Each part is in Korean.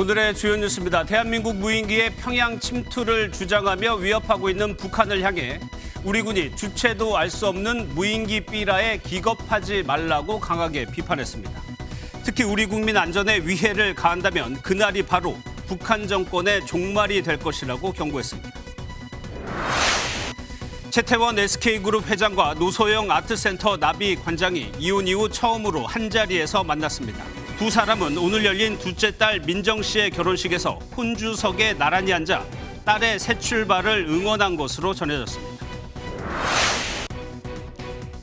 오늘의 주요 뉴스입니다. 대한민국 무인기의 평양 침투를 주장하며 위협하고 있는 북한을 향해 우리 군이 주체도 알 수 없는 무인기 삐라에 기겁하지 말라고 강하게 비판했습니다. 특히 우리 국민 안전에 위해를 가한다면 그날이 바로 북한 정권의 종말이 될 것이라고 경고했습니다. 최태원 SK그룹 회장과 노소영 아트센터 나비 관장이 이혼 이후 처음으로 한자리에서 만났습니다. 두 사람은 오늘 열린 둘째 딸 민정 씨의 결혼식에서 혼주석에 나란히 앉아 딸의 새 출발을 응원한 것으로 전해졌습니다.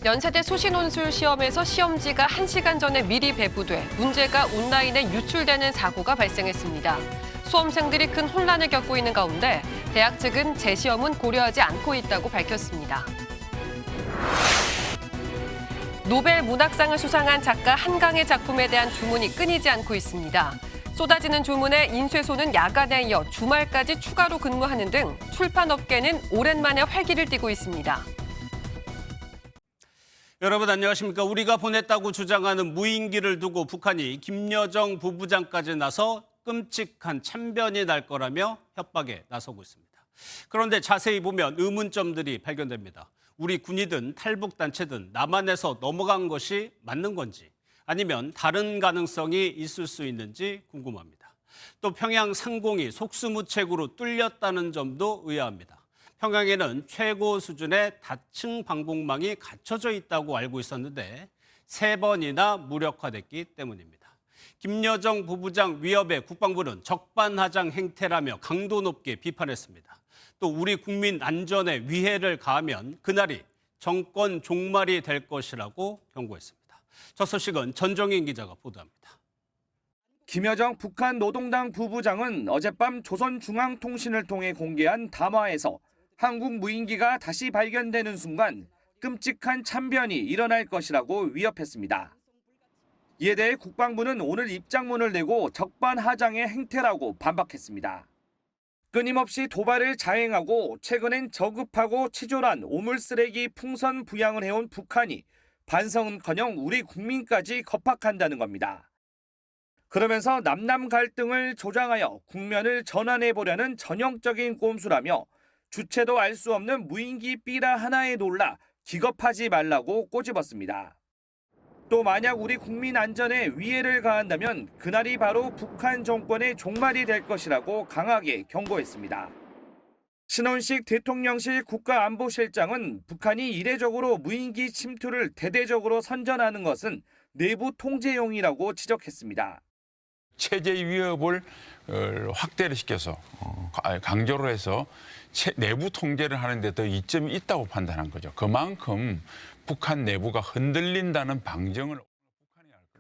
연세대 수시논술 시험에서 시험지가 1시간 전에 미리 배부돼 문제가 온라인에 유출되는 사고가 발생했습니다. 수험생들이 큰 혼란을 겪고 있는 가운데 대학 측은 재시험은 고려하지 않고 있다고 밝혔습니다. 노벨 문학상을 수상한 작가 한강의 작품에 대한 주문이 끊이지 않고 있습니다. 쏟아지는 주문에 인쇄소는 야간에 이어 주말까지 추가로 근무하는 등 출판업계는 오랜만에 활기를 띠고 있습니다. 여러분 안녕하십니까. 우리가 보냈다고 주장하는 무인기를 두고 북한이 김여정 부부장까지 나서 끔찍한 참변이 날 거라며 협박에 나서고 있습니다. 그런데 자세히 보면 의문점들이 발견됩니다. 우리 군이든 탈북단체든 남한에서 넘어간 것이 맞는 건지 아니면 다른 가능성이 있을 수 있는지 궁금합니다. 또 평양 상공이 속수무책으로 뚫렸다는 점도 의아합니다. 평양에는 최고 수준의 다층 방공망이 갖춰져 있다고 알고 있었는데 3번이나 무력화됐기 때문입니다. 김여정 부부장 위협에 국방부는 적반하장 행태라며 강도 높게 비판했습니다. 또 우리 국민 안전에 위해를 가하면 그날이 정권 종말이 될 것이라고 경고했습니다. 첫 소식은 전정인 기자가 보도합니다. 김여정 북한 노동당 부부장은 어젯밤 조선중앙통신을 통해 공개한 담화에서 한국 무인기가 다시 발견되는 순간 끔찍한 참변이 일어날 것이라고 위협했습니다. 이에 대해 국방부는 오늘 입장문을 내고 적반하장의 행태라고 반박했습니다. 끊임없이 도발을 자행하고 최근엔 저급하고 치졸한 오물쓰레기 풍선 부양을 해온 북한이 반성은커녕 우리 국민까지 겁박한다는 겁니다. 그러면서 남남 갈등을 조장하여 국면을 전환해보려는 전형적인 꼼수라며 주체도 알 수 없는 무인기 삐라 하나에 놀라 기겁하지 말라고 꼬집었습니다. 또 만약 우리 국민 안전에 위해를 가한다면 그날이 바로 북한 정권의 종말이 될 것이라고 강하게 경고했습니다. 신원식 대통령실 국가안보실장은 북한이 이례적으로 무인기 침투를 대대적으로 선전하는 것은 내부 통제용이라고 지적했습니다. 체제 위협을 확대를 시켜서 강조를 해서 내부 통제를 하는 데 더 이점이 있다고 판단한 거죠. 그만큼 북한 내부가 흔들린다는 방증을.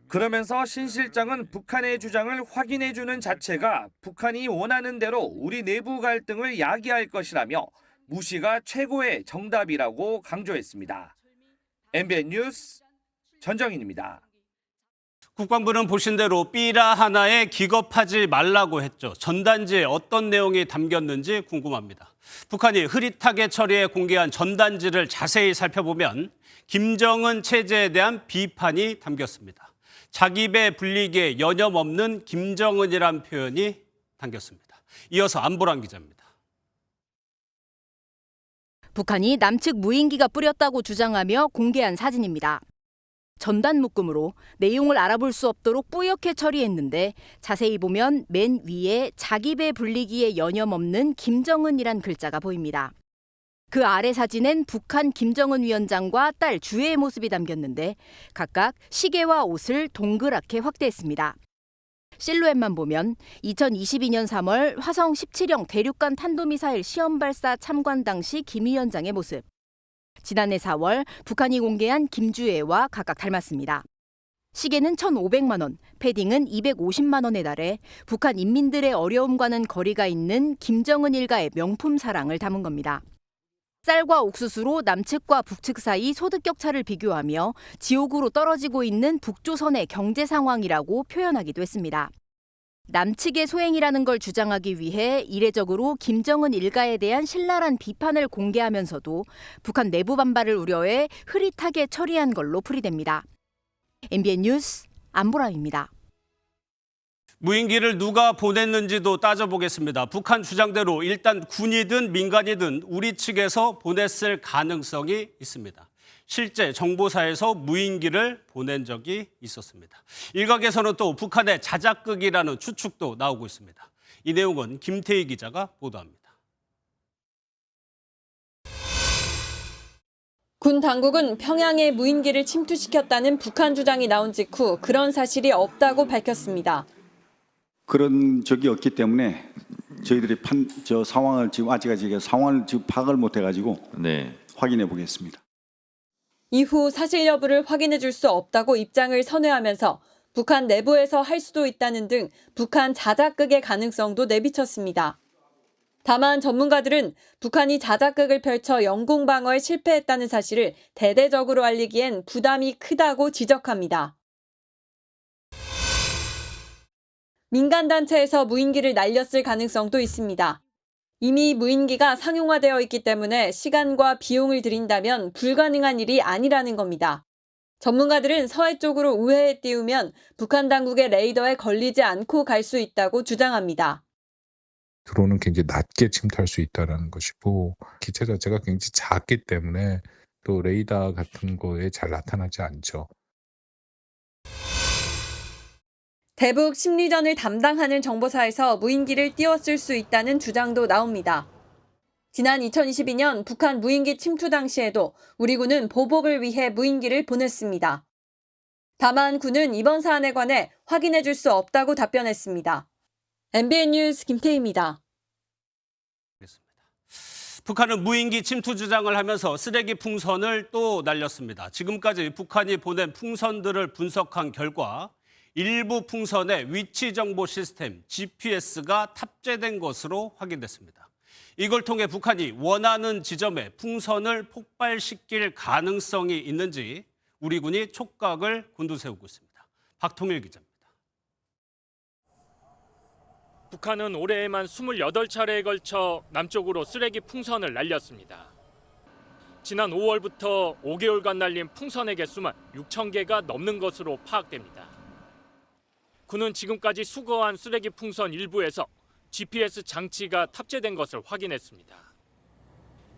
그러면서 신 실장은 북한의 주장을 확인해주는 자체가 북한이 원하는 대로 우리 내부 갈등을 야기할 것이라며 무시가 최고의 정답이라고 강조했습니다. MBN 뉴스 전정인입니다. 국방부는 보신 대로 삐라 하나에 기겁하지 말라고 했죠. 전단지에 어떤 내용이 담겼는지 궁금합니다. 북한이 흐릿하게 처리해 공개한 전단지를 자세히 살펴보면 김정은 체제에 대한 비판이 담겼습니다. 자기 배 불리기에 여념없는 김정은이란 표현이 담겼습니다. 이어서 안보란 기자입니다. 북한이 남측 무인기가 뿌렸다고 주장하며 공개한 사진입니다. 전단 묶음으로 내용을 알아볼 수 없도록 뿌옇게 처리했는데 자세히 보면 맨 위에 자기 배 불리기에 여념없는 김정은이란 글자가 보입니다. 그 아래 사진엔 북한 김정은 위원장과 딸 주혜의 모습이 담겼는데 각각 시계와 옷을 동그랗게 확대했습니다. 실루엣만 보면 2022년 3월 화성 17형 대륙간 탄도미사일 시험 발사 참관 당시 김 위원장의 모습. 지난해 4월 북한이 공개한 김주혜와 각각 닮았습니다. 시계는 1,500만 원, 패딩은 250만 원에 달해 북한 인민들의 어려움과는 거리가 있는 김정은 일가의 명품 사랑을 담은 겁니다. 쌀과 옥수수로 남측과 북측 사이 소득 격차를 비교하며 지옥으로 떨어지고 있는 북조선의 경제 상황이라고 표현하기도 했습니다. 남측의 소행이라는 걸 주장하기 위해 이례적으로 김정은 일가에 대한 신랄한 비판을 공개하면서도 북한 내부 반발을 우려해 흐릿하게 처리한 걸로 풀이됩니다. MBN 뉴스 안보라입니다. 무인기를 누가 보냈는지도 따져보겠습니다. 북한 주장대로 일단 군이든 민간이든 우리 측에서 보냈을 가능성이 있습니다. 실제 정보사에서 무인기를 보낸 적이 있었습니다. 일각에서는 또 북한의 자작극이라는 추측도 나오고 있습니다. 이 내용은 김태희 기자가 보도합니다. 군 당국은 평양에 무인기를 침투시켰다는 북한 주장이 나온 직후 그런 사실이 없다고 밝혔습니다. 그런 적이 없기 때문에 저희들이 상황을 지금 아직까지 상황을 지금 파악을 못 해가지고 확인해 보겠습니다. 이후 사실 여부를 확인해 줄 수 없다고 입장을 선회하면서 북한 내부에서 할 수도 있다는 등 북한 자작극의 가능성도 내비쳤습니다. 다만 전문가들은 북한이 자작극을 펼쳐 영공 방어에 실패했다는 사실을 대대적으로 알리기엔 부담이 크다고 지적합니다. 민간단체에서 무인기를 날렸을 가능성도 있습니다. 이미 무인기가 상용화되어 있기 때문에 시간과 비용을 들인다면 불가능한 일이 아니라는 겁니다. 전문가들은 서해 쪽으로 우회해 띄우면 북한 당국의 레이더에 걸리지 않고 갈 수 있다고 주장합니다. 드론은 굉장히 낮게 침투할 수 있다는 것이고 기체 자체가 굉장히 작기 때문에 또 레이더 같은 거에 잘 나타나지 않죠. 대북 심리전을 담당하는 정보사에서 무인기를 띄웠을 수 있다는 주장도 나옵니다. 지난 2022년 북한 무인기 침투 당시에도 우리 군은 보복을 위해 무인기를 보냈습니다. 다만 군은 이번 사안에 관해 확인해 줄 수 없다고 답변했습니다. MBN 뉴스 김태희입니다. 북한은 무인기 침투 주장을 하면서 쓰레기 풍선을 또 날렸습니다. 지금까지 북한이 보낸 풍선들을 분석한 결과 일부 풍선의 위치 정보 시스템 GPS가 탑재된 것으로 확인됐습니다. 이걸 통해 북한이 원하는 지점에 풍선을 폭발시킬 가능성이 있는지 우리 군이 촉각을 곤두세우고 있습니다. 박통일 기자입니다. 북한은 올해에만 28차례에 걸쳐 남쪽으로 쓰레기 풍선을 날렸습니다. 지난 5월부터 5개월간 날린 풍선의 개수만 6,000개가 넘는 것으로 파악됩니다. 군은 지금까지 수거한 쓰레기 풍선 일부에서 GPS 장치가 탑재된 것을 확인했습니다.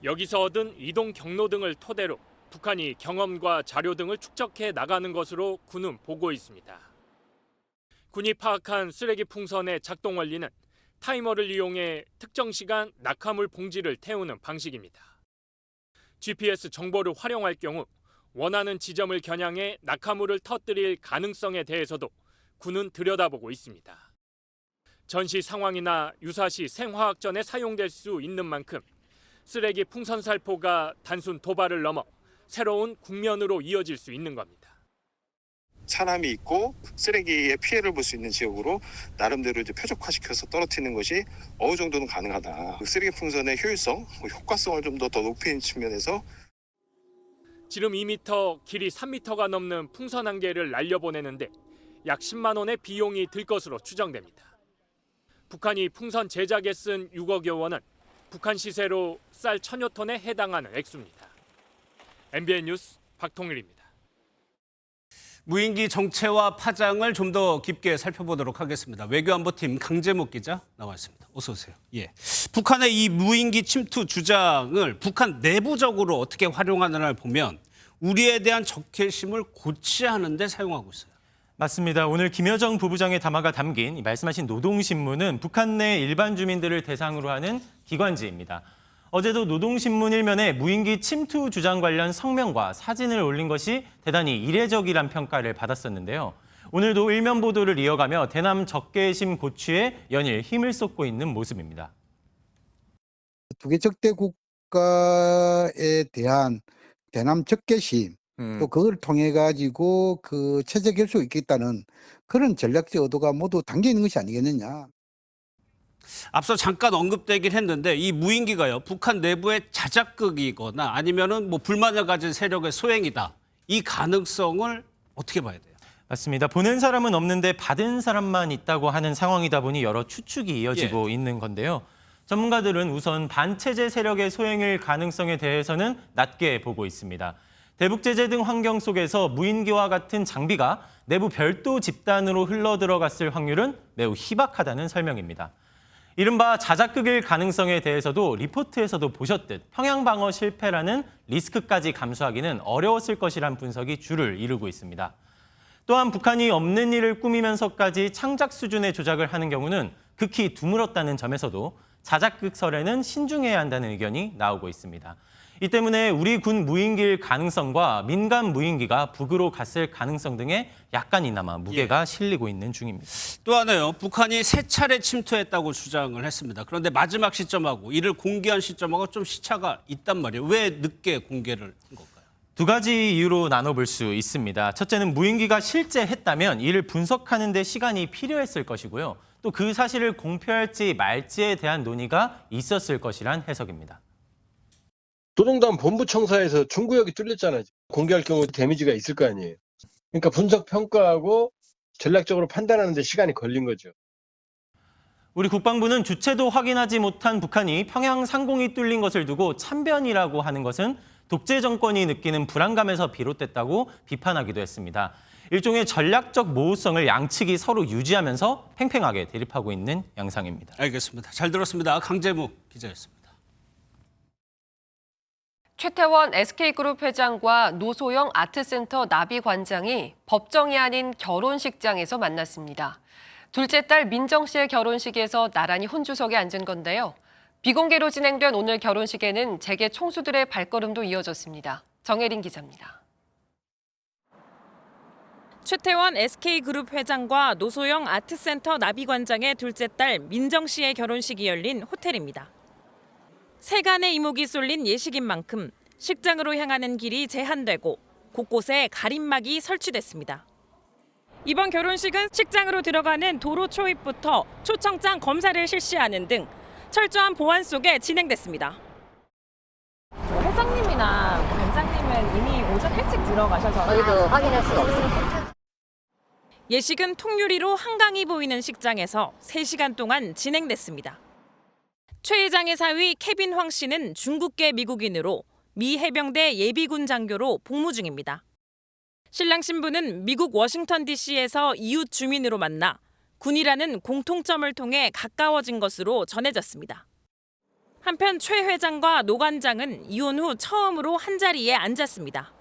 여기서 얻은 이동 경로 등을 토대로 북한이 경험과 자료 등을 축적해 나가는 것으로 군은 보고 있습니다. 군이 파악한 쓰레기 풍선의 작동 원리는 타이머를 이용해 특정 시간 낙하물 봉지를 태우는 방식입니다. GPS 정보를 활용할 경우 원하는 지점을 겨냥해 낙하물을 터뜨릴 가능성에 대해서도 군은 들여다보고 있습니다. 전시 상황이나 유사시 생화학전에 사용될 수 있는 만큼 쓰레기 풍선 살포가 단순 도발을 넘어 새로운 국면으로 이어질 수 있는 겁니다. 사람이 있고 쓰레기에 피해를 볼 수 있는 지역으로 나름대로 이제 표적화시켜서 떨어뜨리는 것이 어느 정도는 가능하다. 쓰레기 풍선의 효율성, 효과성을 좀 더 높이는 측면에서 지름 2m, 길이 3m가 넘는 풍선 한 개를 날려보내는데 약 10만 원의 비용이 들 것으로 추정됩니다. 북한이 풍선 제작에 쓴 6억여 원은 북한 시세로 쌀 1,000여 톤에 해당하는 액수입니다. MBN 뉴스 박통일입니다. 무인기 정체와 파장을 좀 더 깊게 살펴보도록 하겠습니다. 외교안보팀 강제목 기자 나와 있습니다. 어서 오세요. 예. 북한의 이 무인기 침투 주장을 북한 내부적으로 어떻게 활용하느냐를 보면 우리에 대한 적개심을 고취하는 데 사용하고 있어요. 맞습니다. 오늘 김여정 부부장의 담화가 담긴 말씀하신 노동신문은 북한 내 일반 주민들을 대상으로 하는 기관지입니다. 어제도 노동신문 일면에 무인기 침투 주장 관련 성명과 사진을 올린 것이 대단히 이례적이란 평가를 받았었는데요. 오늘도 일면 보도를 이어가며 대남 적개심 고취에 연일 힘을 쏟고 있는 모습입니다. 두 개 적대 국가에 대한 대남 적개심 또 그걸 통해 가지고 그 체제 결속이 있겠다는 그런 전략적 의도가 모두 담겨 있는 것이 아니겠느냐. 앞서 잠깐 언급되긴 했는데 이 무인기가요 북한 내부의 자작극이거나 아니면은 뭐 불만을 가진 세력의 소행이다. 이 가능성을 어떻게 봐야 돼요? 맞습니다. 보낸 사람은 없는데 받은 사람만 있다고 하는 상황이다 보니 여러 추측이 이어지고 있는 건데요. 전문가들은 우선 반체제 세력의 소행일 가능성에 대해서는 낮게 보고 있습니다. 대북 제재 등 환경 속에서 무인기와 같은 장비가 내부 별도 집단으로 흘러들어갔을 확률은 매우 희박하다는 설명입니다. 이른바 자작극일 가능성에 대해서도 리포트에서도 보셨듯 평양 방어 실패라는 리스크까지 감수하기는 어려웠을 것이란 분석이 주를 이루고 있습니다. 또한 북한이 없는 일을 꾸미면서까지 창작 수준의 조작을 하는 경우는 극히 드물었다는 점에서도 자작극설에는 신중해야 한다는 의견이 나오고 있습니다. 이 때문에 우리 군 무인기일 가능성과 민간 무인기가 북으로 갔을 가능성 등에 약간이나마 무게가 실리고 있는 중입니다. 또 하나요. 북한이 3차례 침투했다고 주장을 했습니다. 그런데 마지막 시점하고 이를 공개한 시점하고 좀 시차가 있단 말이에요. 왜 늦게 공개를 한 걸까요? 두 가지 이유로 나눠볼 수 있습니다. 첫째는 무인기가 실제 했다면 이를 분석하는 데 시간이 필요했을 것이고요. 또 그 사실을 공표할지 말지에 대한 논의가 있었을 것이란 해석입니다. 노동당 본부청사에서 중구역이 뚫렸잖아요. 공개할 경우 데미지가 있을 거 아니에요. 그러니까 분석 평가하고 전략적으로 판단하는 데 시간이 걸린 거죠. 우리 국방부는 주체도 확인하지 못한 북한이 평양 상공이 뚫린 것을 두고 참변이라고 하는 것은 독재 정권이 느끼는 불안감에서 비롯됐다고 비판하기도 했습니다. 일종의 전략적 모호성을 양측이 서로 유지하면서 팽팽하게 대립하고 있는 양상입니다. 알겠습니다. 잘 들었습니다. 강재무 기자였습니다. 최태원 SK그룹 회장과 노소영 아트센터 나비관장이 법정이 아닌 결혼식장에서 만났습니다. 둘째 딸 민정 씨의 결혼식에서 나란히 혼주석에 앉은 건데요. 비공개로 진행된 오늘 결혼식에는 재계 총수들의 발걸음도 이어졌습니다. 정혜린 기자입니다. 최태원 SK그룹 회장과 노소영 아트센터 나비관장의 둘째 딸 민정 씨의 결혼식이 열린 호텔입니다. 세간의 이목이 쏠린 예식인 만큼 식장으로 향하는 길이 제한되고 곳곳에 가림막이 설치됐습니다. 이번 결혼식은 식장으로 들어가는 도로 초입부터 초청장 검사를 실시하는 등 철저한 보안 속에 진행됐습니다. 회장님이나 관장님은 이미 오전 일찍 들어가셔서 저희도 확인할 수가 없습니다. 예식은 통유리로 한강이 보이는 식장에서 3시간 동안 진행됐습니다. 최 회장의 사위 케빈 황 씨는 중국계 미국인으로 미 해병대 예비군 장교로 복무 중입니다. 신랑 신부는 미국 워싱턴 DC에서 이웃 주민으로 만나 군이라는 공통점을 통해 가까워진 것으로 전해졌습니다. 한편 최 회장과 노 관장은 이혼 후 처음으로 한자리에 앉았습니다.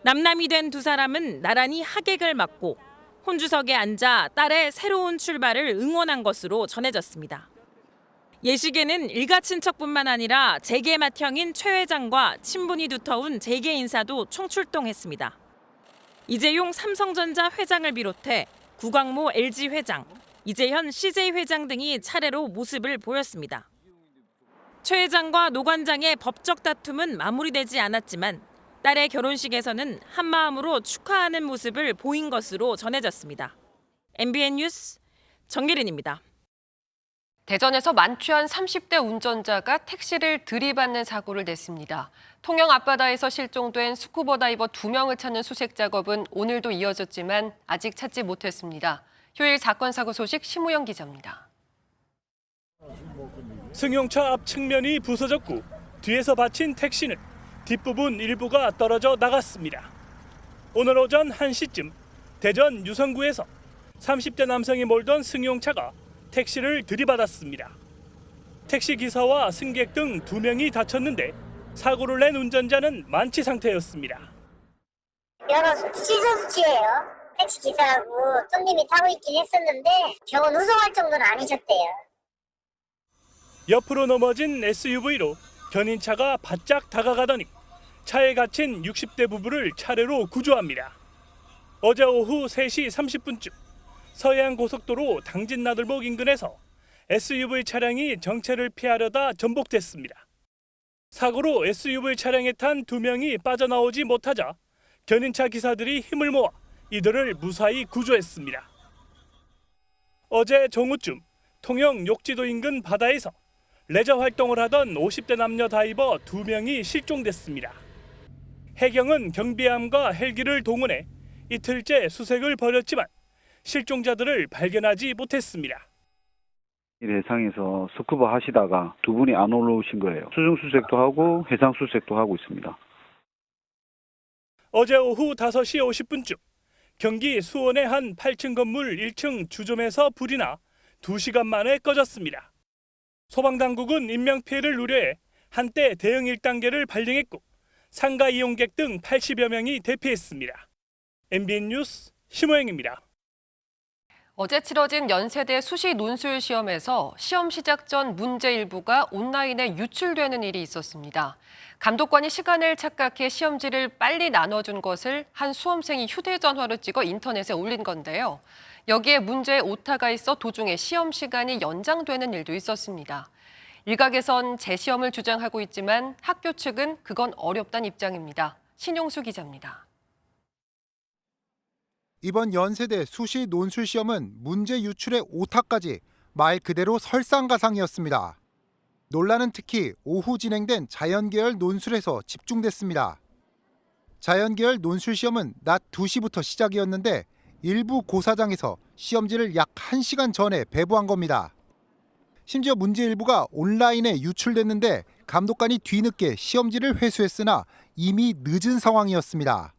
남남이 된 두 사람은 나란히 하객을 맞고 혼주석에 앉아 딸의 새로운 출발을 응원한 것으로 전해졌습니다. 예식에는 일가 친척뿐만 아니라 재계 맏형인 최 회장과 친분이 두터운 재계 인사도 총출동했습니다. 이재용 삼성전자 회장을 비롯해 구광모 LG 회장, 이재현 CJ 회장 등이 차례로 모습을 보였습니다. 최 회장과 노 관장의 법적 다툼은 마무리되지 않았지만 딸의 결혼식에서는 한마음으로 축하하는 모습을 보인 것으로 전해졌습니다. MBN 뉴스 정예린입니다. 대전에서 만취한 30대 운전자가 택시를 들이받는 사고를 냈습니다. 통영 앞바다에서 실종된 스쿠버 다이버 2명을 찾는 수색 작업은 오늘도 이어졌지만 아직 찾지 못했습니다. 휴일 사건 사고 소식 심우영 기자입니다. 승용차 앞 측면이 부서졌고 뒤에서 받친 택시는 뒷부분 일부가 떨어져 나갔습니다. 오늘 오전 1시쯤 대전 유성구에서 30대 남성이 몰던 승용차가 택시를 들이받았습니다. 택시 기사와 승객 등 2명이 다쳤는데 사고를 낸 운전자는 만취 상태였습니다. 여러 시선 수치예요. 택시 기사하고 손님이 타고 있긴 했었는데 병원 후송할 정도는 아니셨대요. 옆으로 넘어진 SUV로 견인차가 바짝 다가가더니 차에 갇힌 60대 부부를 차례로 구조합니다. 어제 오후 3시 30분쯤 서해안 고속도로 당진나들목 인근에서 SUV 차량이 정체를 피하려다 전복됐습니다. 사고로 SUV 차량에 탄 2명이 빠져나오지 못하자 견인차 기사들이 힘을 모아 이들을 무사히 구조했습니다. 어제 정오쯤 통영 욕지도 인근 바다에서 레저 활동을 하던 50대 남녀 다이버 2명이 실종됐습니다. 해경은 경비함과 헬기를 동원해 이틀째 수색을 벌였지만 실종자들을 발견하지 못했습니다. 해상에서 스쿠버 하시다가 2분이 안 올라오신 거예요. 수중 수색도 하고 해상 수색도 하고 있습니다. 어제 오후 5시 50분쯤 경기 수원의 한 8층 건물 1층 주점에서 불이 나 2시간 만에 꺼졌습니다. 소방당국은 인명피해를 우려해 한때 대응 1단계를 발령했고 상가 이용객 등 80여 명이 대피했습니다. MBN 뉴스 심호영입니다. 어제 치러진 연세대 수시 논술 시험에서 시험 시작 전 문제 일부가 온라인에 유출되는 일이 있었습니다. 감독관이 시간을 착각해 시험지를 빨리 나눠준 것을 한 수험생이 휴대전화로 찍어 인터넷에 올린 건데요. 여기에 문제에 오타가 있어 도중에 시험 시간이 연장되는 일도 있었습니다. 일각에선 재시험을 주장하고 있지만 학교 측은 그건 어렵다는 입장입니다. 신용수 기자입니다. 이번 연세대 수시 논술 시험은 문제 유출의 오타까지 말 그대로 설상가상이었습니다. 논란은 특히 오후 진행된 자연계열 논술에서 집중됐습니다. 자연계열 논술 시험은 낮 2시부터 시작이었는데 일부 고사장에서 시험지를 약 1시간 전에 배부한 겁니다. 심지어 문제 일부가 온라인에 유출됐는데 감독관이 뒤늦게 시험지를 회수했으나 이미 늦은 상황이었습니다.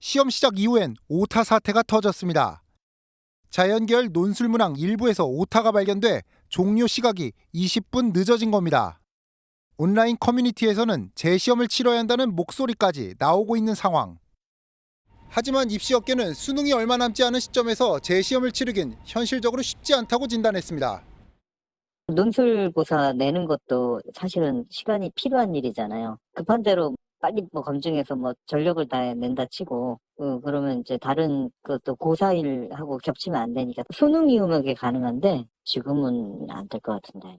시험 시작 이후엔 오타 사태가 터졌습니다. 자연계열 논술 문항 일부에서 오타가 발견돼 종료 시각이 20분 늦어진 겁니다. 온라인 커뮤니티에서는 재시험을 치러야 한다는 목소리까지 나오고 있는 상황. 하지만 입시업계는 수능이 얼마 남지 않은 시점에서 재시험을 치르긴 현실적으로 쉽지 않다고 진단했습니다. 논술고사 내는 것도 사실은 시간이 필요한 일이잖아요. 급한 대로 빨리 검증해서 전력을 다해 낸다 치고 그러면 이제 다른 것도 고사일하고 겹치면 안 되니까 수능 이후면 그게 가능한데 지금은 안 될 것 같은데.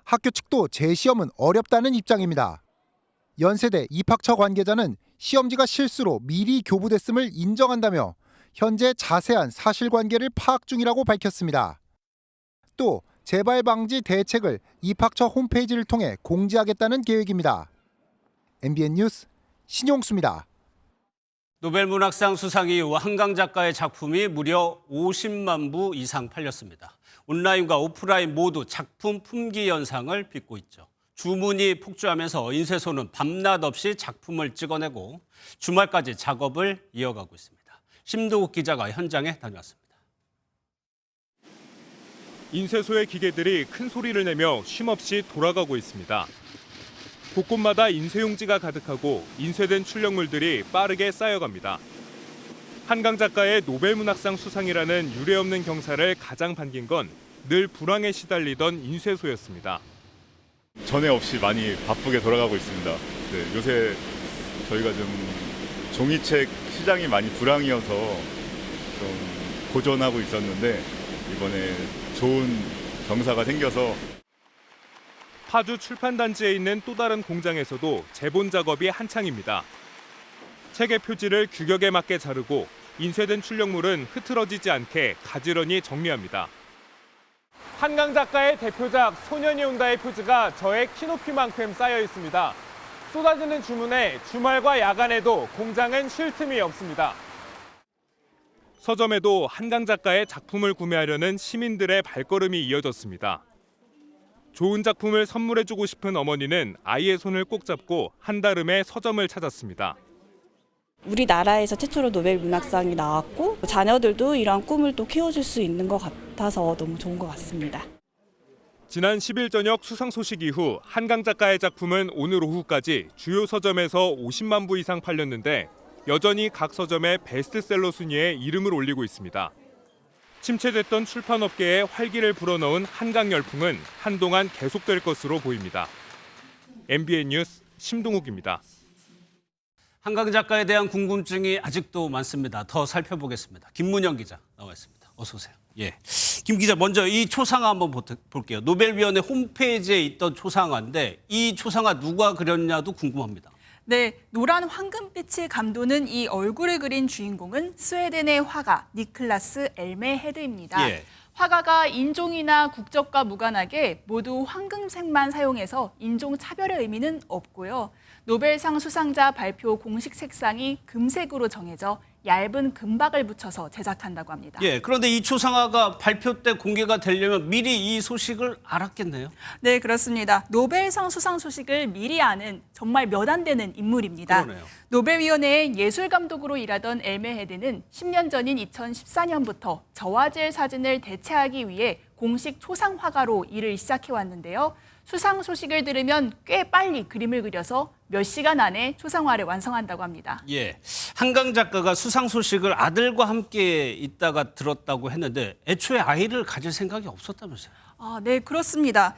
학교 측도 재시험은 어렵다는 입장입니다. 연세대 입학처 관계자는 시험지가 실수로 미리 교부됐음을 인정한다며 현재 자세한 사실관계를 파악 중이라고 밝혔습니다. 또 재발 방지 대책을 입학처 홈페이지를 통해 공지하겠다는 계획입니다. MBN 뉴스 신용수입니다. 노벨문학상 수상 이후 한강 작가의 작품이 무려 50만 부 이상 팔렸습니다. 온라인과 오프라인 모두 작품 품귀 현상을 빚고 있죠. 주문이 폭주하면서 인쇄소는 밤낮 없이 작품을 찍어내고 주말까지 작업을 이어가고 있습니다. 심두국 기자가 현장에 다녀왔습니다. 인쇄소의 기계들이 큰 소리를 내며 쉼없이 돌아가고 있습니다. 곳곳마다 인쇄용지가 가득하고 인쇄된 출력물들이 빠르게 쌓여갑니다. 한강 작가의 노벨문학상 수상이라는 유례없는 경사를 가장 반긴 건 늘 불황에 시달리던 인쇄소였습니다. 전에 없이 많이 바쁘게 돌아가고 있습니다. 네, 요새 저희가 좀 종이책 시장이 많이 불황이어서 좀 고전하고 있었는데 이번에 좋은 경사가 생겨서 파주 출판단지에 있는 또 다른 공장에서도 재본 작업이 한창입니다. 책의 표지를 규격에 맞게 자르고 인쇄된 출력물은 흐트러지지 않게 가지런히 정리합니다. 한강 작가의 대표작 소년이 온다의 표지가 저의 키높이만큼 쌓여 있습니다. 쏟아지는 주문에 주말과 야간에도 공장은 쉴 틈이 없습니다. 서점에도 한강 작가의 작품을 구매하려는 시민들의 발걸음이 이어졌습니다. 좋은 작품을 선물해주고 싶은 어머니는 아이의 손을 꼭 잡고 한달음에 서점을 찾았습니다. 우리나라에서 최초로 노벨문학상이 나왔고 자녀들도 이러한 꿈을 또 키워줄 수 있는 것 같아서 너무 좋은 것 같습니다. 지난 10일 저녁 수상 소식 이후 한강 작가의 작품은 오늘 오후까지 주요 서점에서 50만 부 이상 팔렸는데 여전히 각 서점의 베스트셀러 순위에 이름을 올리고 있습니다. 침체됐던 출판업계에 활기를 불어넣은 한강 열풍은 한동안 계속될 것으로 보입니다. MBN 뉴스 심동욱입니다. 한강 작가에 대한 궁금증이 아직도 많습니다. 더 살펴보겠습니다. 김문영 기자 나와 있습니다. 어서 오세요. 예, 김 기자 먼저 이 초상화 한번 볼게요. 노벨위원회 홈페이지에 있던 초상화인데 이 초상화 누가 그렸냐도 궁금합니다. 네, 노란 황금빛의 감도는 이 얼굴을 그린 주인공은 스웨덴의 화가 니클라스 엘메 헤드입니다. 예. 화가가 인종이나 국적과 무관하게 모두 황금색만 사용해서 인종 차별의 의미는 없고요. 노벨상 수상자 발표 공식 색상이 금색으로 정해져 얇은 금박을 붙여서 제작한다고 합니다. 예, 그런데 이 초상화가 발표 때 공개가 되려면 미리 이 소식을 알았겠네요. 네, 그렇습니다. 노벨상 수상 소식을 미리 아는 정말 몇 안 되는 인물입니다. 그러네요. 노벨위원회의 예술감독으로 일하던 엘메 헤드는 10년 전인 2014년부터 저화질 사진을 대체하기 위해 공식 초상화가로 일을 시작해왔는데요. 수상 소식을 들으면 꽤 빨리 그림을 그려서 몇 시간 안에 초상화를 완성한다고 합니다. 예, 한강 작가가 수상 소식을 아들과 함께 있다가 들었다고 했는데 애초에 아이를 가질 생각이 없었다면서요? 네, 그렇습니다.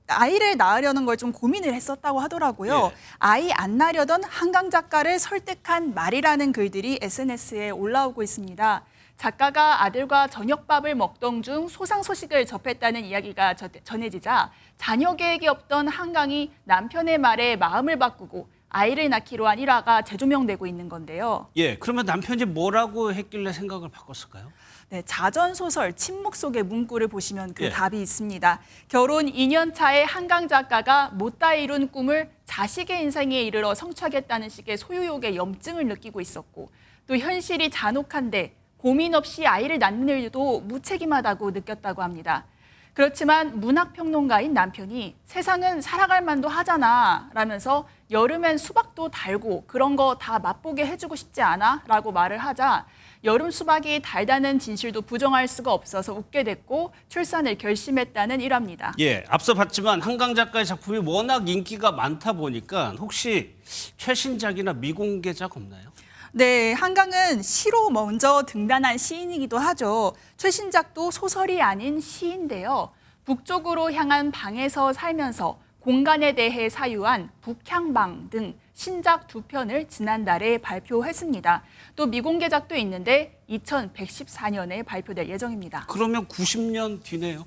아이를 낳으려는 걸 좀 고민을 했었다고 하더라고요. 예. 아이 안 낳으려던 한강 작가를 설득한 말이라는 글들이 SNS에 올라오고 있습니다. 작가가 아들과 저녁밥을 먹던 중 소상 소식을 접했다는 이야기가 전해지자 자녀 계획이 없던 한강이 남편의 말에 마음을 바꾸고 아이를 낳기로 한 일화가 재조명되고 있는 건데요. 예, 그러면 남편이 뭐라고 했길래 생각을 바꿨을까요? 네, 자전소설 침묵 속의 문구를 보시면 그 예. 답이 있습니다. 결혼 2년 차의 한강 작가가 못다 이룬 꿈을 자식의 인생에 이르러 성취하겠다는 식의 소유욕의 염증을 느끼고 있었고 또 현실이 잔혹한데 고민 없이 아이를 낳는 일도 무책임하다고 느꼈다고 합니다. 그렇지만 문학평론가인 남편이 세상은 살아갈 만도 하잖아 라면서 여름엔 수박도 달고 그런 거 다 맛보게 해주고 싶지 않아? 라고 말을 하자 여름 수박이 달다는 진실도 부정할 수가 없어서 웃게 됐고 출산을 결심했다는 일화입니다. 예, 앞서 봤지만 한강 작가의 작품이 워낙 인기가 많다 보니까 혹시 최신작이나 미공개작 없나요? 네, 한강은 시로 먼저 등단한 시인이기도 하죠. 최신작도 소설이 아닌 시인데요. 북쪽으로 향한 방에서 살면서 공간에 대해 사유한 북향방 등 신작 2편을 지난달에 발표했습니다. 또 미공개작도 있는데 2114년에 발표될 예정입니다. 그러면 90년 뒤네요.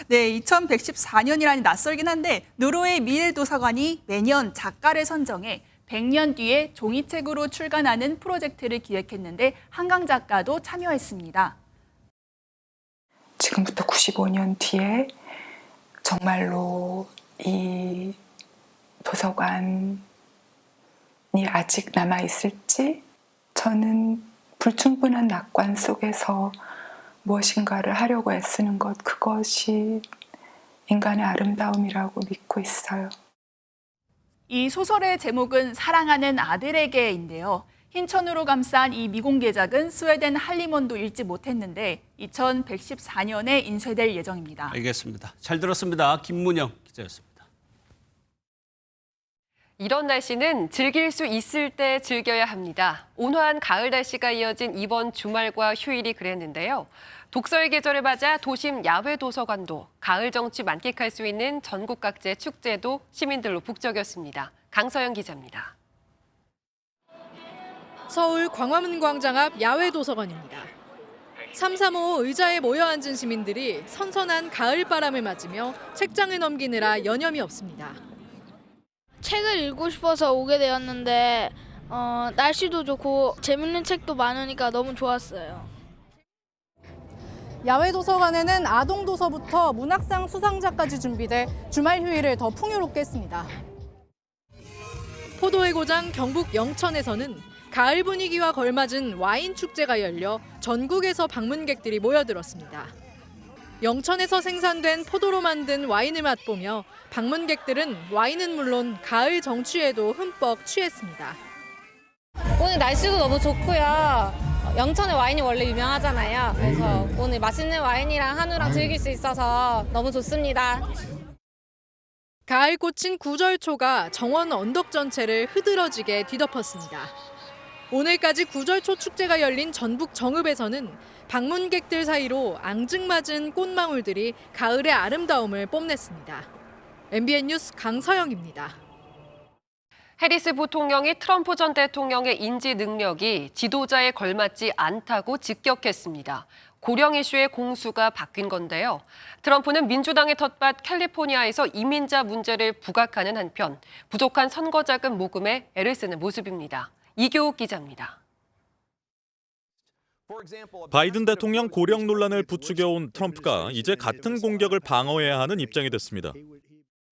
네, 2114년이라니 낯설긴 한데 노르웨이 미일 도서관이 매년 작가를 선정해 100년 뒤에 종이책으로 출간하는 프로젝트를 기획했는데 한강 작가도 참여했습니다. 지금부터 95년 뒤에 정말로 이 도서관이 아직 남아있을지 저는 불충분한 낙관 속에서 무엇인가를 하려고 애쓰는 것, 그것이 인간의 아름다움이라고 믿고 있어요. 이 소설의 제목은 사랑하는 아들에게인데요. 흰천으로 감싼 이 미공개작은 스웨덴 할리먼도 읽지 못했는데 2114년에 인쇄될 예정입니다. 알겠습니다. 잘 들었습니다. 김문영 기자였습니다. 이런 날씨는 즐길 수 있을 때 즐겨야 합니다. 온화한 가을 날씨가 이어진 이번 주말과 휴일이 그랬는데요. 독서의 계절을 맞아 도심 야외 도서관도 가을 정취 만끽할 수 있는 전국 각지의 축제도 시민들로 북적였습니다. 강서영 기자입니다. 서울 광화문 광장 앞 야외 도서관입니다. 335 의자에 모여 앉은 시민들이 선선한 가을 바람을 맞으며 책장을 넘기느라 여념이 없습니다. 책을 읽고 싶어서 오게 되었는데 날씨도 좋고 재밌는 책도 많으니까 너무 좋았어요. 야외 도서관에는 아동 도서부터 문학상 수상자까지 준비돼 주말 휴일을 더 풍요롭게 했습니다. 포도의 고장 경북 영천에서는 가을 분위기와 걸맞은 와인 축제가 열려 전국에서 방문객들이 모여들었습니다. 영천에서 생산된 포도로 만든 와인을 맛보며 방문객들은 와인은 물론 가을 정취에도 흠뻑 취했습니다. 오늘 날씨도 너무 좋고요. 영천의 와인이 원래 유명하잖아요. 그래서 오늘 맛있는 와인이랑 한우랑 즐길 수 있어서 너무 좋습니다. 가을 꽃인 구절초가 정원 언덕 전체를 흐드러지게 뒤덮었습니다. 오늘까지 구절초 축제가 열린 전북 정읍에서는 방문객들 사이로 앙증맞은 꽃망울들이 가을의 아름다움을 뽐냈습니다. MBN 뉴스 강서영입니다. 해리스 부통령이 트럼프 전 대통령의 인지 능력이 지도자에 걸맞지 않다고 직격했습니다. 고령 이슈의 공수가 바뀐 건데요. 트럼프는 민주당의 텃밭 캘리포니아에서 이민자 문제를 부각하는 한편 부족한 선거자금 모금에 애를 쓰는 모습입니다. 이교욱 기자입니다. 바이든 대통령 고령 논란을 부추겨온 트럼프가 이제 같은 공격을 방어해야 하는 입장이 됐습니다.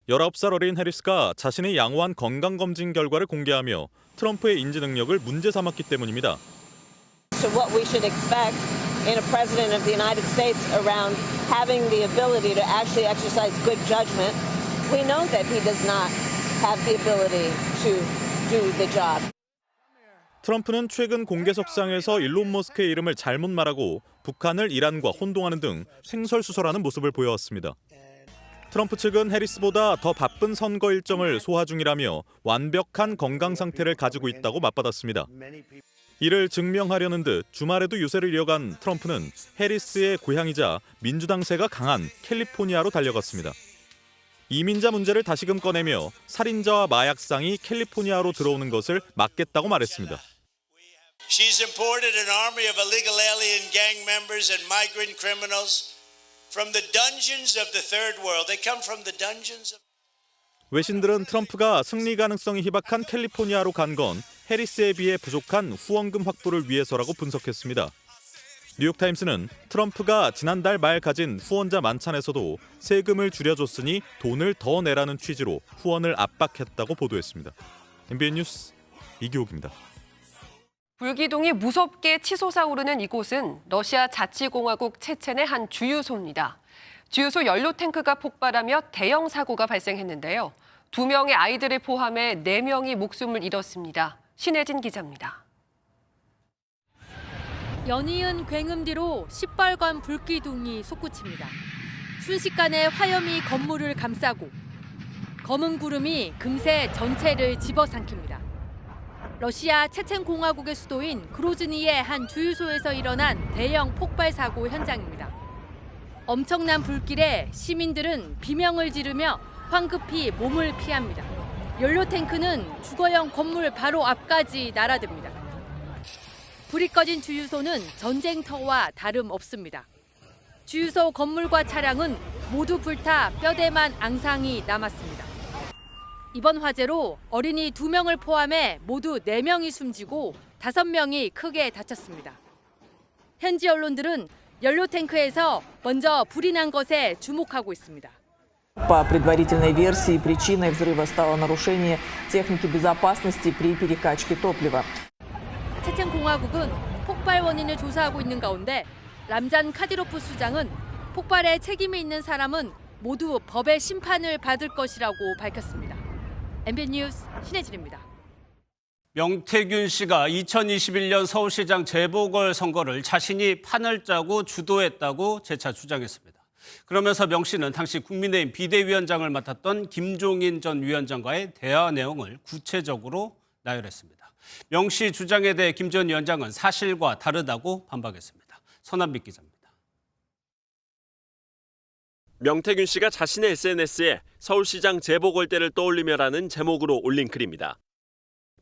19살 어린 해리스가 자신의 양호한 건강검진 결과를 공개하며 트럼프의 인지 능력을 문제 삼았기 때문입니다. to what we should expect in a president of the United States around having the ability to actually exercise good judgment. We know that he does not have the ability to do the job. 트럼프는 최근 공개석상에서 일론 머스크의 이름을 잘못 말하고 북한을 이란과 혼동하는 등 횡설수설하는 모습을 보여왔습니다. 트럼프 측은 해리스보다 더 바쁜 선거 일정을 소화 중이라며 완벽한 건강 상태를 가지고 있다고 맞받았습니다. 이를 증명하려는 듯 주말에도 유세를 이어간 트럼프는 해리스의 고향이자 민주당세가 강한 캘리포니아로 달려갔습니다. 이민자 문제를 다시금 꺼내며 살인자와 마약상이 캘리포니아로 들어오는 것을 막겠다고 말했습니다. She's imported an army of illegal alien gang members and migrant criminals from the dungeons of the third world. They come from the dungeons of... 외신들은 트럼프가 승리 가능성이 희박한 캘리포니아로 간 건 해리스에 비해 부족한 후원금 확보를 위해서라고 분석했습니다. 뉴욕타임스는 트럼프가 지난달 말 가진 후원자 만찬에서도 세금을 줄여줬으니 돈을 더 내라는 취지로 후원을 압박했다고 보도했습니다. MBN 뉴스 이기옥입니다. 불기둥이 무섭게 치솟아 오르는 이곳은 러시아 자치공화국 체첸의 한 주유소입니다. 주유소 연료 탱크가 폭발하며 대형 사고가 발생했는데요. 2명의 아이들을 포함해 4명이 목숨을 잃었습니다. 신혜진 기자입니다. 연이은 굉음 뒤로 시뻘건 불기둥이 솟구칩니다. 순식간에 화염이 건물을 감싸고 검은 구름이 금세 전체를 집어삼킵니다. 러시아 체첸 공화국의 수도인 그로즈니의 한 주유소에서 일어난 대형 폭발 사고 현장입니다. 엄청난 불길에 시민들은 비명을 지르며 황급히 몸을 피합니다. 연료 탱크는 주거용 건물 바로 앞까지 날아듭니다. 불이 꺼진 주유소는 전쟁터와 다름없습니다. 주유소 건물과 차량은 모두 불타 뼈대만 앙상이 남았습니다. 이번 화재로 어린이 2명을 포함해 모두 4명이 숨지고 5명이 크게 다쳤습니다. 현지 언론들은 연료 탱크에서 먼저 불이 난 것에 주목하고 있습니다. По предварительной версии, причиной взрыва стало нарушение техники безопасности при перекачке топлива. 체첸 공화국은 폭발 원인을 조사하고 있는 가운데 람잔 카디로프 수장은 폭발에 책임이 있는 사람은 모두 법의 심판을 받을 것이라고 밝혔습니다. MBN 뉴스 신혜진입니다. 명태균 씨가 2021년 서울시장 재보궐선거를 자신이 판을 짜고 주도했다고 재차 주장했습니다. 그러면서 명 씨는 당시 국민의힘 비대위원장을 맡았던 김종인 전 위원장과의 대화 내용을 구체적으로 나열했습니다. 명 씨 주장에 대해 김 전 위원장은 사실과 다르다고 반박했습니다. 선한빛 기자입니다. 명태균 씨가 자신의 SNS에 서울시장 재보궐 때를 떠올리며라는 제목으로 올린 글입니다.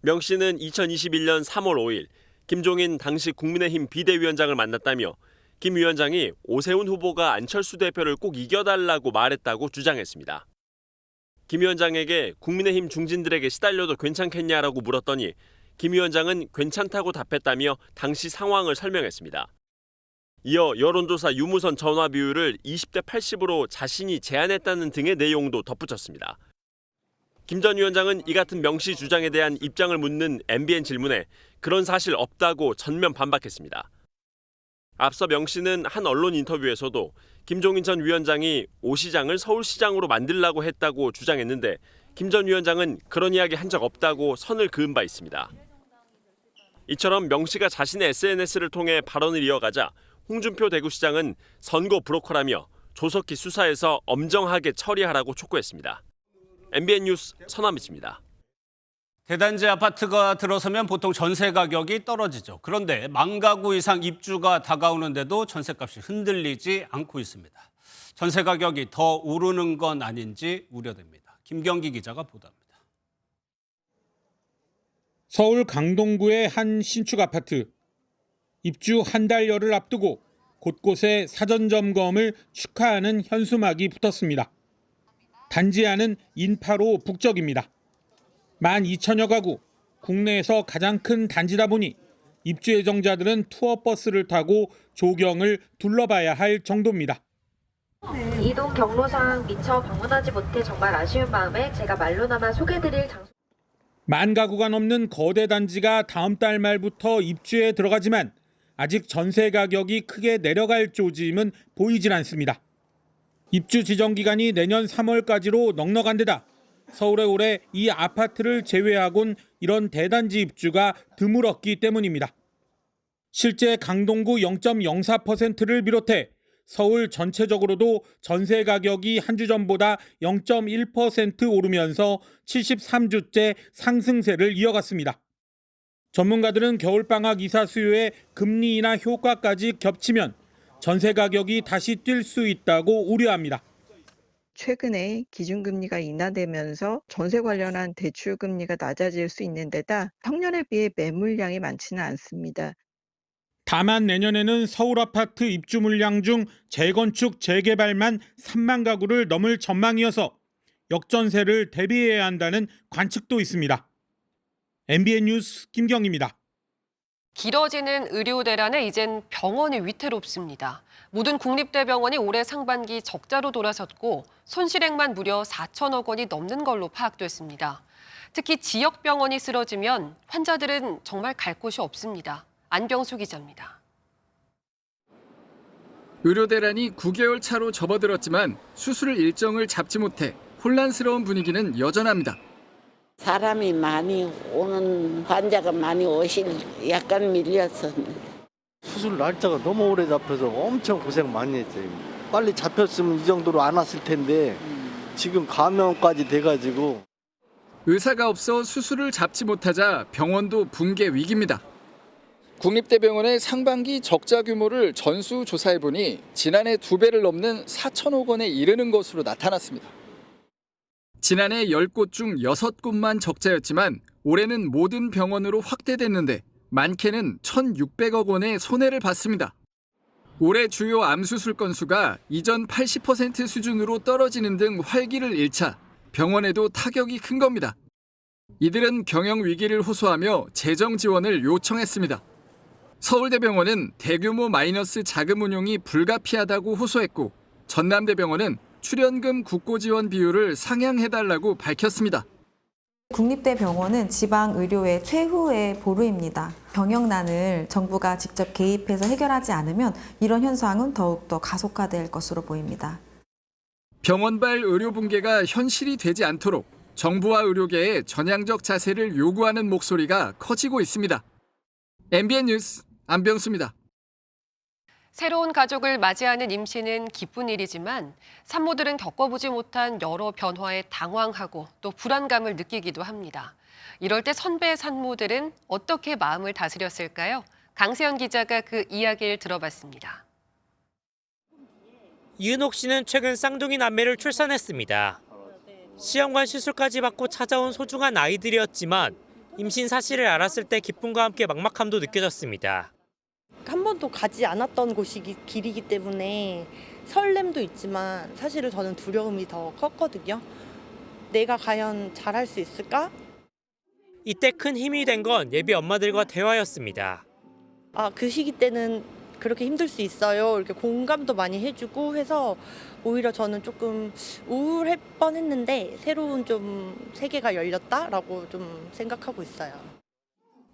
명 씨는 2021년 3월 5일 김종인 당시 국민의힘 비대위원장을 만났다며 김 위원장이 오세훈 후보가 안철수 대표를 꼭 이겨달라고 말했다고 주장했습니다. 김 위원장에게 국민의힘 중진들에게 시달려도 괜찮겠냐라고 물었더니 김 위원장은 괜찮다고 답했다며 당시 상황을 설명했습니다. 이어 여론조사 유무선 전화 비율을 20대 80으로 자신이 제안했다는 등의 내용도 덧붙였습니다. 김 전 위원장은 이 같은 명 씨 주장에 대한 입장을 묻는 MBN 질문에 그런 사실 없다고 전면 반박했습니다. 앞서 명 씨는 한 언론 인터뷰에서도 김종인 전 위원장이 오 시장을 서울시장으로 만들라고 했다고 주장했는데 김 전 위원장은 그런 이야기 한 적 없다고 선을 그은 바 있습니다. 이처럼 명 씨가 자신의 SNS를 통해 발언을 이어가자 홍준표 대구시장은 선거 브로커라며 조석희 수사에서 엄정하게 처리하라고 촉구했습니다. MBN 뉴스 선한빛입니다. 대단지 아파트가 들어서면 보통 전세 가격이 떨어지죠. 그런데 10,000가구 이상 입주가 다가오는데도 전세값이 흔들리지 않고 있습니다. 전세 가격이 더 오르는 건 아닌지 우려됩니다. 김경기 기자가 보도합니다. 서울 강동구의 한 신축 아파트. 입주 한 달여를 앞두고 곳곳에 사전 점검을 축하하는 현수막이 붙었습니다. 단지 안은 인파로 북적입니다. 12,000여 가구, 국내에서 가장 큰 단지다 보니 입주 예정자들은 투어버스를 타고 조경을 둘러봐야 할 정도입니다. 이동 경로상 미처 방문하지 못해 정말 아쉬운 마음에 제가 말로나마 소개드릴 장소. 10,000 가구가 넘는 거대 단지가 다음 달 말부터 입주에 들어가지만 아직 전세 가격이 크게 내려갈 조짐은 보이질 않습니다. 입주 지정 기간이 내년 3월까지로 넉넉한 데다 서울에 올해 이 아파트를 제외하곤 이런 대단지 입주가 드물었기 때문입니다. 실제 강동구 0.04%를 비롯해 서울 전체적으로도 전세 가격이 한 주 전보다 0.1% 오르면서 73주째 상승세를 이어갔습니다. 전문가들은 겨울방학 이사 수요의 금리 인하 효과까지 겹치면 전세 가격이 다시 뛸 수 있다고 우려합니다. 최근에 기준금리가 인하되면서 전세 관련한 대출금리가 낮아질 수 있는 데다 평년에 비해 매물량이 많지는 않습니다. 다만 내년에는 서울 아파트 입주 물량 중 재건축, 재개발만 3만 가구를 넘을 전망이어서 역전세를 대비해야 한다는 관측도 있습니다. MBN 뉴스 김경입니다. 길어지는 의료 대란에 이젠 병원이 위태롭습니다. 모든 국립대병원이 올해 상반기 적자로 돌아섰고 손실액만 무려 4천억 원이 넘는 걸로 파악됐습니다. 특히 지역 병원이 쓰러지면 환자들은 정말 갈 곳이 없습니다. 안병수 기자입니다. 의료 대란이 9개월 차로 접어들었지만 수술 일정을 잡지 못해 혼란스러운 분위기는 여전합니다. 사람이 많이 오는 환자가 많이 오실 약간 밀렸어. 수술 날짜가 너무 오래 잡혀서 엄청 고생 많이 했죠. 빨리 잡혔으면 이 정도로 안 왔을 텐데 지금 감염까지 돼가지고. 의사가 없어 수술을 잡지 못하자 병원도 붕괴 위기입니다. 국립대병원의 상반기 적자 규모를 전수조사해보니 지난해 2배를 넘는 4천억 원에 이르는 것으로 나타났습니다. 지난해 10곳 중 6곳만 적자였지만 올해는 모든 병원으로 확대됐는데 많게는 1,600억 원의 손해를 봤습니다. 올해 주요 암수술 건수가 이전 80% 수준으로 떨어지는 등 활기를 잃자 병원에도 타격이 큰 겁니다. 이들은 경영 위기를 호소하며 재정 지원을 요청했습니다. 서울대병원은 대규모 마이너스 자금 운용이 불가피하다고 호소했고 전남대병원은 출연금 국고 지원 비율을 상향해달라고 밝혔습니다. 국립대병원은 지방의료의 최후의 보루입니다. 병역난을 정부가 직접 개입해서 해결하지 않으면 이런 현상은 더욱더 가속화될 것으로 보입니다. 병원발 의료 붕괴가 현실이 되지 않도록 정부와 의료계의 전향적 자세를 요구하는 목소리가 커지고 있습니다. MBN 뉴스 안병수입니다. 새로운 가족을 맞이하는 임신은 기쁜 일이지만 산모들은 겪어보지 못한 여러 변화에 당황하고 또 불안감을 느끼기도 합니다. 이럴 때 선배 산모들은 어떻게 마음을 다스렸을까요? 강세연 기자가 그 이야기를 들어봤습니다. 이은옥 씨는 최근 쌍둥이 남매를 출산했습니다. 시험관 시술까지 받고 찾아온 소중한 아이들이었지만 임신 사실을 알았을 때 기쁨과 함께 막막함도 느껴졌습니다. 한 번도 가지 않았던 곳이 길이기 때문에 설렘도 있지만 사실은 저는 두려움이 더 컸거든요. 내가 과연 잘할 수 있을까? 이때 큰 힘이 된 건 예비 엄마들과 대화였습니다. 그 시기 때는 그렇게 힘들 수 있어요. 이렇게 공감도 많이 해주고 해서 오히려 저는 조금 우울할 뻔했는데 새로운 좀 세계가 열렸다라고 좀 생각하고 있어요.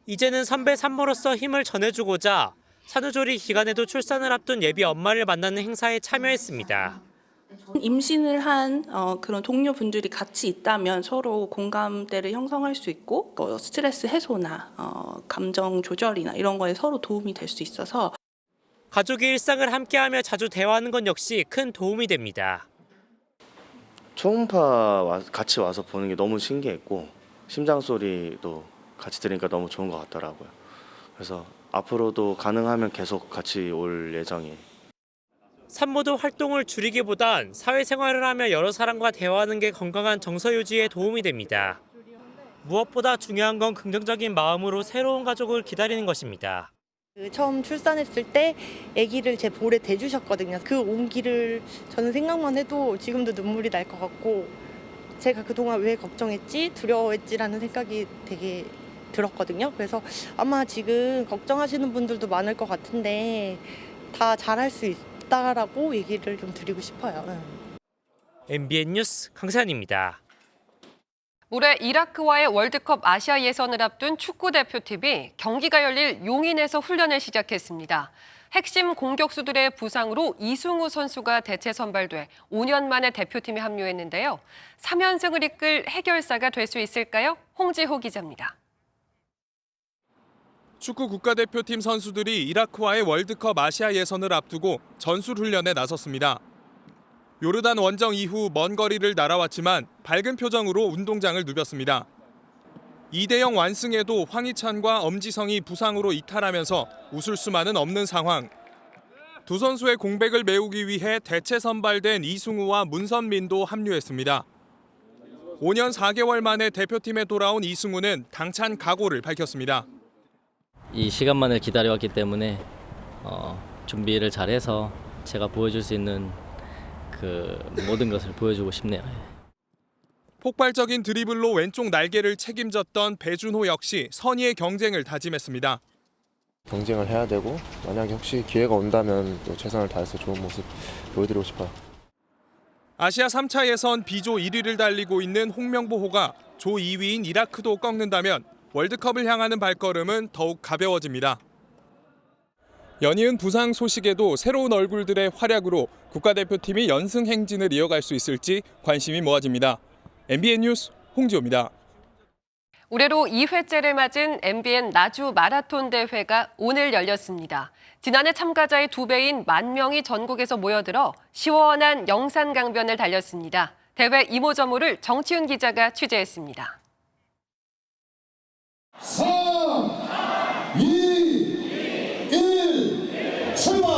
이제는 선배 산모로서 힘을 전해주고자 산후조리 기간에도 출산을 앞둔 예비 엄마를 만나는 행사에 참여했습니다. 임신을 한 그런 동료분들이 같이 있다면 서로 공감대를 형성할 수 있고 스트레스 해소나 감정 조절이나 이런 거에 서로 도움이 될 수 있어서 가족의 일상을 함께하며 자주 대화하는 건 역시 큰 도움이 됩니다. 초음파 같이 와서 보는 게 너무 신기했고 심장 소리도 같이 들으니까 너무 좋은 것 같더라고요. 그래서 앞으로도 가능하면 계속 같이 올 예정이에요. 산모도 활동을 줄이기보단 사회생활을 하며 여러 사람과 대화하는 게 건강한 정서 유지에 도움이 됩니다. 무엇보다 중요한 건 긍정적인 마음으로 새로운 가족을 기다리는 것입니다. 처음 출산했을 때 아기를 제 볼에 대주셨거든요. 그 온기를 저는 생각만 해도 지금도 눈물이 날 것 같고 제가 그동안 왜 걱정했지, 두려워했지라는 생각이 되게 들었거든요. 그래서 아마 지금 걱정하시는 분들도 많을 것 같은데 다 잘할 수 있다라고 얘기를 좀 드리고 싶어요. MBN 뉴스 강세현입니다. 올해 이라크와의 월드컵 아시아 예선을 앞둔 축구 대표팀이 경기가 열릴 용인에서 훈련을 시작했습니다. 핵심 공격수들의 부상으로 이승우 선수가 대체 선발돼 5년 만에 대표팀에 합류했는데요. 3연승을 이끌 해결사가 될 수 있을까요? 홍지호 기자입니다. 축구 국가대표팀 선수들이 이라크와의 월드컵 아시아 예선을 앞두고 전술 훈련에 나섰습니다. 요르단 원정 이후 먼 거리를 날아왔지만 밝은 표정으로 운동장을 누볐습니다. 2대0 완승에도 황희찬과 엄지성이 부상으로 이탈하면서 웃을 수만은 없는 상황. 두 선수의 공백을 메우기 위해 대체 선발된 이승우와 문선민도 합류했습니다. 5년 4개월 만에 대표팀에 돌아온 이승우는 당찬 각오를 밝혔습니다. 이 시간만을 기다려왔기 때문에 준비를 잘해서 제가 보여줄 수 있는 그 모든 것을 보여주고 싶네요. 폭발적인 드리블로 왼쪽 날개를 책임졌던 배준호 역시 선의의 경쟁을 다짐했습니다. 경쟁을 해야 되고 만약에 혹시 기회가 온다면 또 최선을 다해서 좋은 모습 보여드리고 싶어요. 아시아 3차 예선 B조 1위를 달리고 있는 홍명보호가 조 2위인 이라크도 꺾는다면 월드컵을 향하는 발걸음은 더욱 가벼워집니다. 연이은 부상 소식에도 새로운 얼굴들의 활약으로 국가대표팀이 연승 행진을 이어갈 수 있을지 관심이 모아집니다. MBN 뉴스 홍지호입니다. 올해로 2회째를 맞은 MBN 나주 마라톤 대회가 오늘 열렸습니다. 지난해 참가자의 2배인 10,000명이 전국에서 모여들어 시원한 영산 강변을 달렸습니다. 대회 이모저모를 정치훈 기자가 취재했습니다. 3, 2, 1, 출발!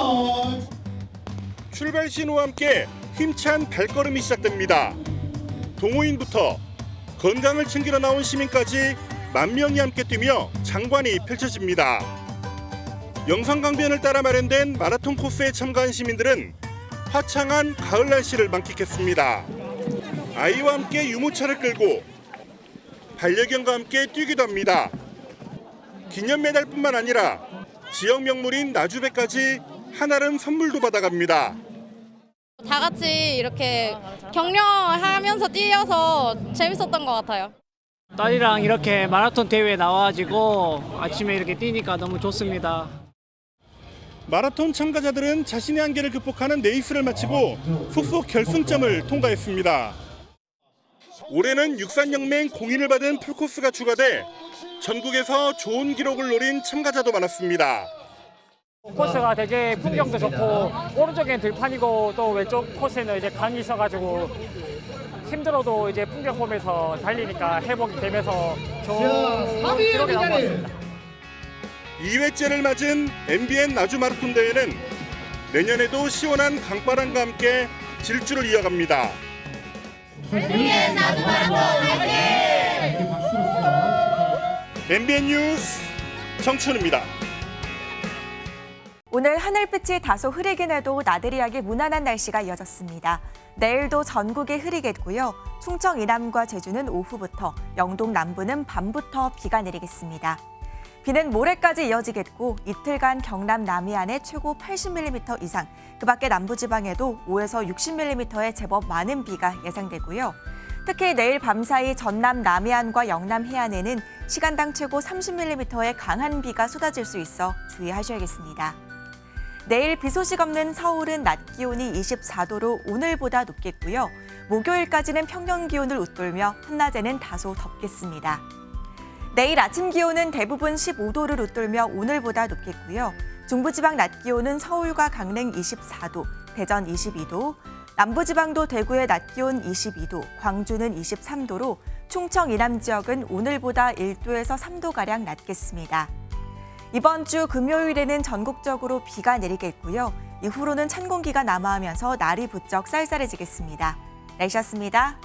출발 신호와 함께 힘찬 발걸음이 시작됩니다. 동호인부터 건강을 챙기러 나온 시민까지 10,000명이 함께 뛰며 장관이 펼쳐집니다. 영산강변을 따라 마련된 마라톤 코스에 참가한 시민들은 화창한 가을 날씨를 만끽했습니다. 아이와 함께 유모차를 끌고 반려견과 함께 뛰기도 합니다. 기념 메달뿐만 아니라 지역 명물인 나주배까지 한아름 선물도 받아갑니다. 다 같이 이렇게 격려하면서 뛰어서 재밌었던 것 같아요. 딸이랑 이렇게 마라톤 대회에 나와가지고 아침에 이렇게 뛰니까 너무 좋습니다. 마라톤 참가자들은 자신의 한계를 극복하는 레이스를 마치고 속속 결승점을 통과했습니다. 올해는 육산영맹 공인을 받은 풀코스가 추가돼 전국에서 좋은 기록을 노린 참가자도 많았습니다. 코스가 되게 풍경도 좋고 오른쪽엔 들판이고 또 왼쪽 코스에는 이제 강이 있어가지고 힘들어도 이제 풍경 보면서 달리니까 회복이 되면서 좋은 기록이 나온 것 같습니다. 2회째를 맞은 MBN 나주 마라톤 대회는 내년에도 시원한 강바람과 함께 질주를 이어갑니다. MBN 나주 마라톤 화이팅! MBN 뉴스 정춘우입니다. 오늘 하늘빛이 다소 흐리긴 해도 나들이하기 무난한 날씨가 이어졌습니다. 내일도 전국이 흐리겠고요. 충청 이남과 제주는 오후부터, 영동 남부는 밤부터 비가 내리겠습니다. 비는 모레까지 이어지겠고 이틀간 경남 남해안에 최고 80mm 이상, 그 밖에 남부지방에도 5에서 60mm의 제법 많은 비가 예상되고요. 특히 내일 밤사이 전남 남해안과 영남 해안에는 시간당 최고 30mm의 강한 비가 쏟아질 수 있어 주의하셔야겠습니다. 내일 비 소식 없는 서울은 낮 기온이 24도로 오늘보다 높겠고요. 목요일까지는 평년 기온을 웃돌며 한낮에는 다소 덥겠습니다. 내일 아침 기온은 대부분 15도를 웃돌며 오늘보다 높겠고요. 중부지방 낮 기온은 서울과 강릉 24도, 대전 22도, 남부지방도 대구의 낮 기온 22도, 광주는 23도로 충청 이남 지역은 오늘보다 1도에서 3도가량 낮겠습니다. 이번 주 금요일에는 전국적으로 비가 내리겠고요. 이후로는 찬 공기가 남하하면서 날이 부쩍 쌀쌀해지겠습니다. 날씨였습니다.